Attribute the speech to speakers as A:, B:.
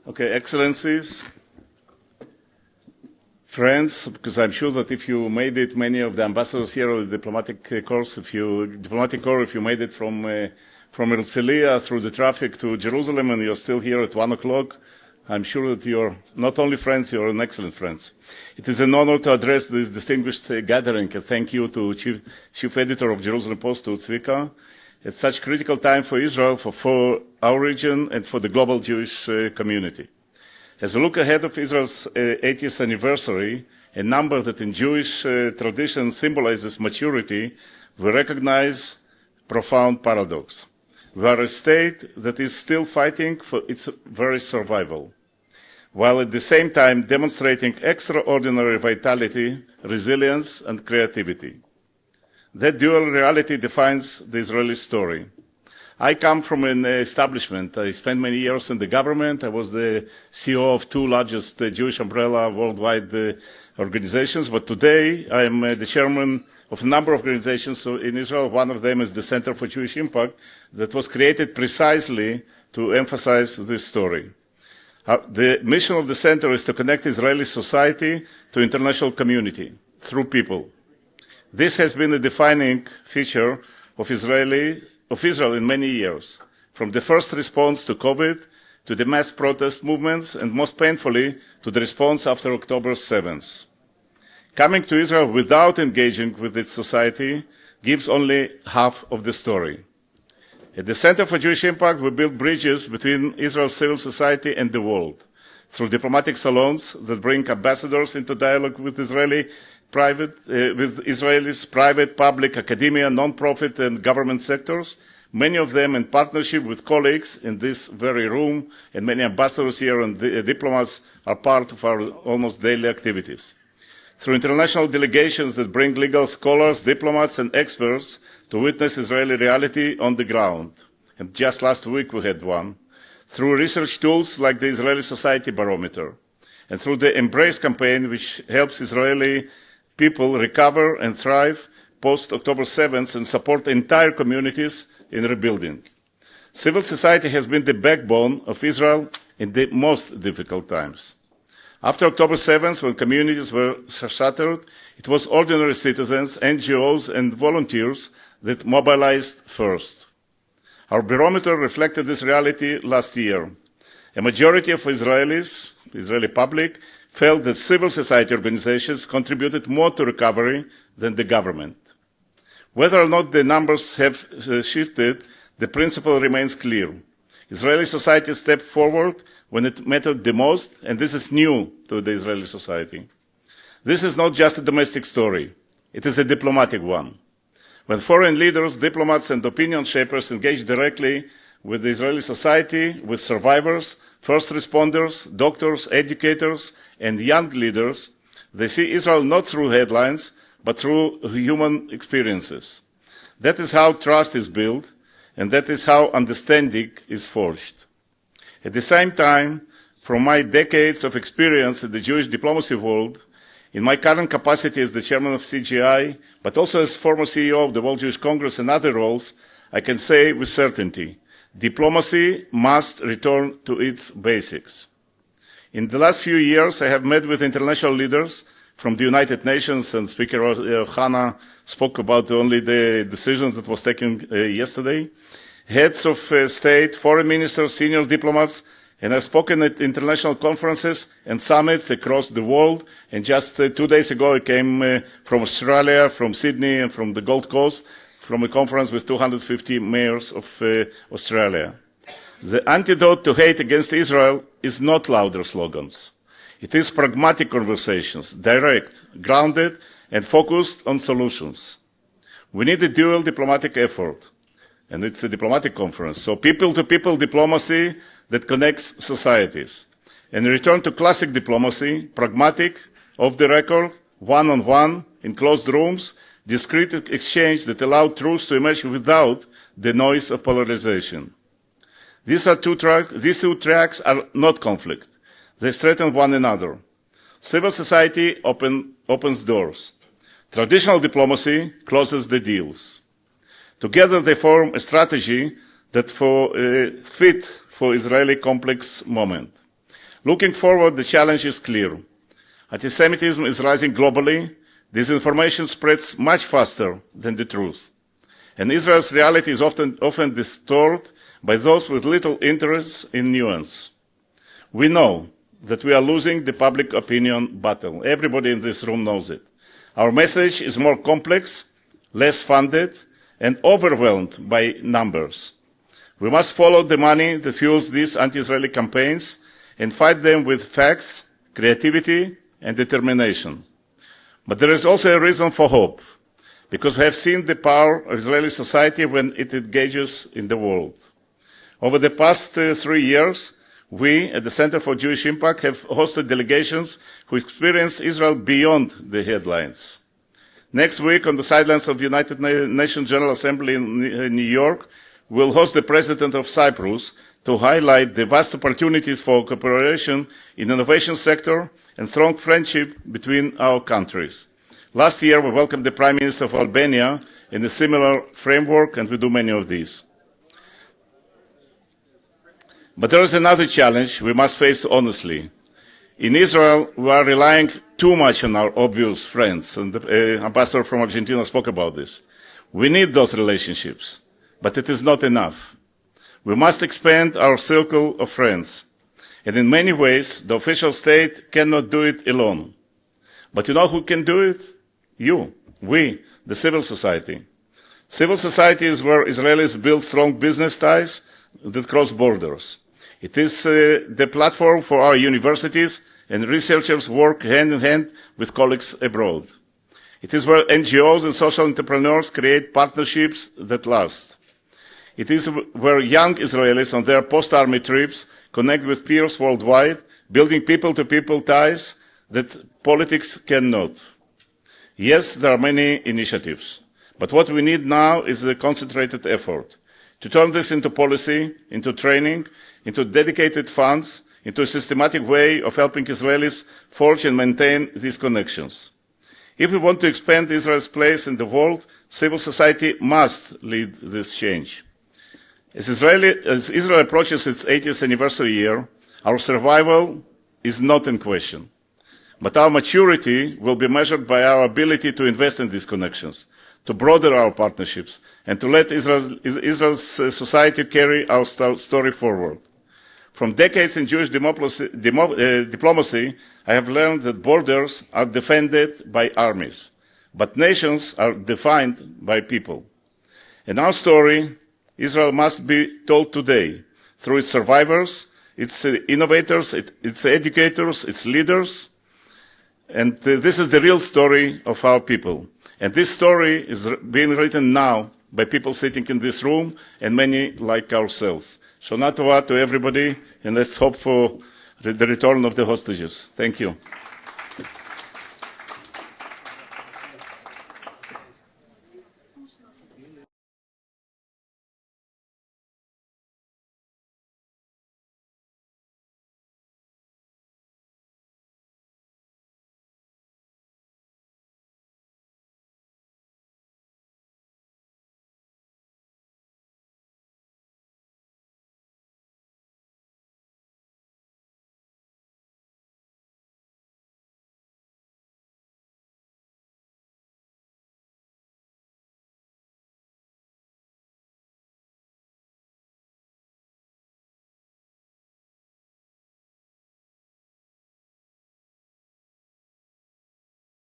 A: Okay, Excellencies, friends, because I'm sure that if you made it, many of the ambassadors here on the diplomatic course, if you made it from Herzliya through the traffic to Jerusalem and you're still here at 1 o'clock, I'm sure that you're not only friends, you're an excellent friends. It is an honor to address this distinguished gathering. And thank you to Chief Editor of Jerusalem Post, to Tzvika. It's such critical time for Israel, for our region, and for the global Jewish community. As we look ahead of Israel's 80th anniversary, a number that in Jewish tradition symbolizes maturity, we recognize profound paradox. We are a state that is still fighting for its very survival, while at the same time demonstrating extraordinary vitality, resilience, and creativity. That dual reality defines the Israeli story. I come from an establishment. I spent many years in the government. I was the CEO of two largest Jewish umbrella worldwide organizations, but today I am the chairman of a number of organizations in Israel. One of them is the Center for Jewish Impact that was created precisely to emphasize this story. The mission of the center is to connect Israeli society to international community through people. This has been a defining feature of Israel in many years, from the first response to COVID, to the mass protest movements, and most painfully, to the response after October 7th. Coming to Israel without engaging with its society gives only half of the story. At the Center for Jewish Impact, we build bridges between Israel's civil society and the world, through diplomatic salons that bring ambassadors into dialogue with Israelis, private, public, academia, non-profit and government sectors, many of them in partnership with colleagues in this very room, and many ambassadors here and diplomats are part of our almost daily activities. Through international delegations that bring legal scholars, diplomats and experts to witness Israeli reality on the ground. And just last week we had one. Through research tools like the Israeli Society Barometer. And through the Embrace campaign, which helps Israeli people recover and thrive post-October 7th and support entire communities in rebuilding. Civil society has been the backbone of Israel in the most difficult times. After October 7th, when communities were shattered, it was ordinary citizens, NGOs, and volunteers that mobilized first. Our barometer reflected this reality last year. A majority of Israelis, the Israeli public, felt that civil society organizations contributed more to recovery than the government. Whether or not the numbers have shifted, the principle remains clear. Israeli society stepped forward when it mattered the most, and this is new to the Israeli society. This is not just a domestic story. It is a diplomatic one. When foreign leaders, diplomats, and opinion shapers engage directly with the Israeli society, with survivors, first responders, doctors, educators, and young leaders, they see Israel not through headlines, but through human experiences. That is how trust is built, and that is how understanding is forged. At the same time, from my decades of experience in the Jewish diplomacy world, in my current capacity as the chairman of CGI, but also as former CEO of the World Jewish Congress and other roles, I can say with certainty, diplomacy must return to its basics. In the last few years, I have met with international leaders from the United Nations, and Speaker Ohana spoke about only the decision that was taken yesterday, heads of state, foreign ministers, senior diplomats, and I've spoken at international conferences and summits across the world. And just 2 days ago, I came from Australia, from Sydney, and from the Gold Coast, from a conference with 250 mayors of Australia. The antidote to hate against Israel is not louder slogans. It is pragmatic conversations, direct, grounded, and focused on solutions. We need a dual diplomatic effort, and it's a diplomatic conference. So people-to-people diplomacy that connects societies. And a return to classic diplomacy, pragmatic, off the record, one-on-one, in closed rooms, discreet exchange that allow truths to emerge without the noise of polarization. These two tracks are not conflict. They strengthen one another. Civil society opens doors. Traditional diplomacy closes the deals. Together they form a strategy that fit for Israeli complex moment. Looking forward, the challenge is clear. Anti-Semitism is rising globally. Disinformation spreads much faster than the truth. And Israel's reality is often distorted by those with little interest in nuance. We know that we are losing the public opinion battle. Everybody in this room knows it. Our message is more complex, less funded, and overwhelmed by numbers. We must follow the money that fuels these anti-Israeli campaigns and fight them with facts, creativity, and determination. But there is also a reason for hope, because we have seen the power of Israeli society when it engages in the world. Over the past 3 years, we at the Center for Jewish Impact have hosted delegations who experienced Israel beyond the headlines. Next week, on the sidelines of the United Nations General Assembly in New York, we'll host the President of Cyprus to highlight the vast opportunities for cooperation in the innovation sector and strong friendship between our countries. Last year, we welcomed the Prime Minister of Albania in a similar framework, and we do many of these. But there is another challenge we must face honestly. In Israel, we are relying too much on our obvious friends, and the ambassador from Argentina spoke about this. We need those relationships, but it is not enough. We must expand our circle of friends. And in many ways, the official state cannot do it alone. But you know who can do it? You, we, the civil society. Civil society is where Israelis build strong business ties that cross borders. It is the platform for our universities and researchers work hand in hand with colleagues abroad. It is where NGOs and social entrepreneurs create partnerships that last. It is where young Israelis on their post-army trips connect with peers worldwide, building people-to-people ties that politics cannot. Yes, there are many initiatives, but what we need now is a concentrated effort to turn this into policy, into training, into dedicated funds, into a systematic way of helping Israelis forge and maintain these connections. If we want to expand Israel's place in the world, civil society must lead this change. As Israel approaches its 80th anniversary year, our survival is not in question. But our maturity will be measured by our ability to invest in these connections, to broaden our partnerships, and to let Israel's society carry our story forward. From decades in Jewish diplomacy, I have learned that borders are defended by armies, but nations are defined by people. And our story, Israel, must be told today through its survivors, its innovators, its educators, its leaders. And this is the real story of our people. And this story is being written now by people sitting in this room and many like ourselves. Shana Tova to everybody, and let's hope for the return of the hostages. Thank you.